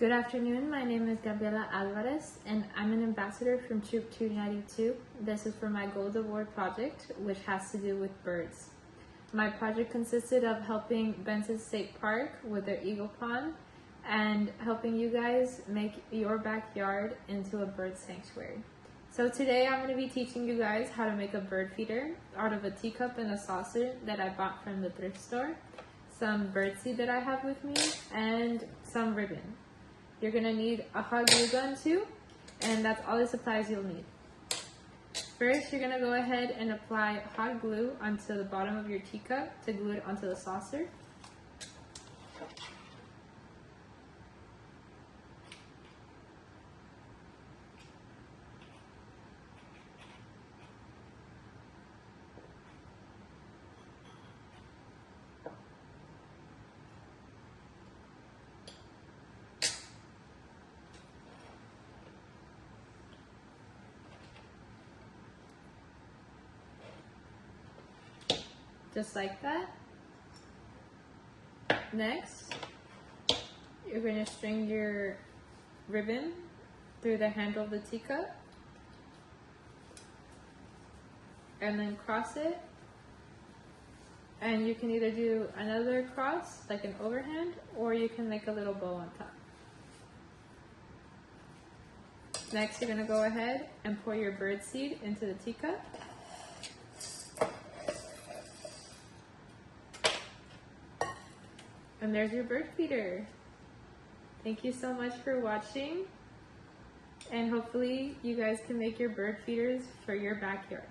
Good afternoon, my name is Gabriela Alvarez and I'm an ambassador from Troop 292. This is for my Gold Award project, which has to do with birds. My project consisted of helping Benson State Park with their Eagle Pond and helping you guys make your backyard into a bird sanctuary. So today I'm going to be teaching you guys how to make a bird feeder out of a teacup and a saucer that I bought from the thrift store, some birdseed that I have with me, and some ribbon. You're going to need a hot glue gun too, and that's all the supplies you'll need. First, you're going to go ahead and apply hot glue onto the bottom of your teacup to glue it onto the saucer. Just like that. Next, you're going to string your ribbon through the handle of the teacup and then cross it. And you can either do another cross, like an overhand, or you can make a little bow on top. Next, you're going to go ahead and pour your bird seed into the teacup. And there's your bird feeder. Thank you so much for watching, and hopefully you guys can make your bird feeders for your backyard.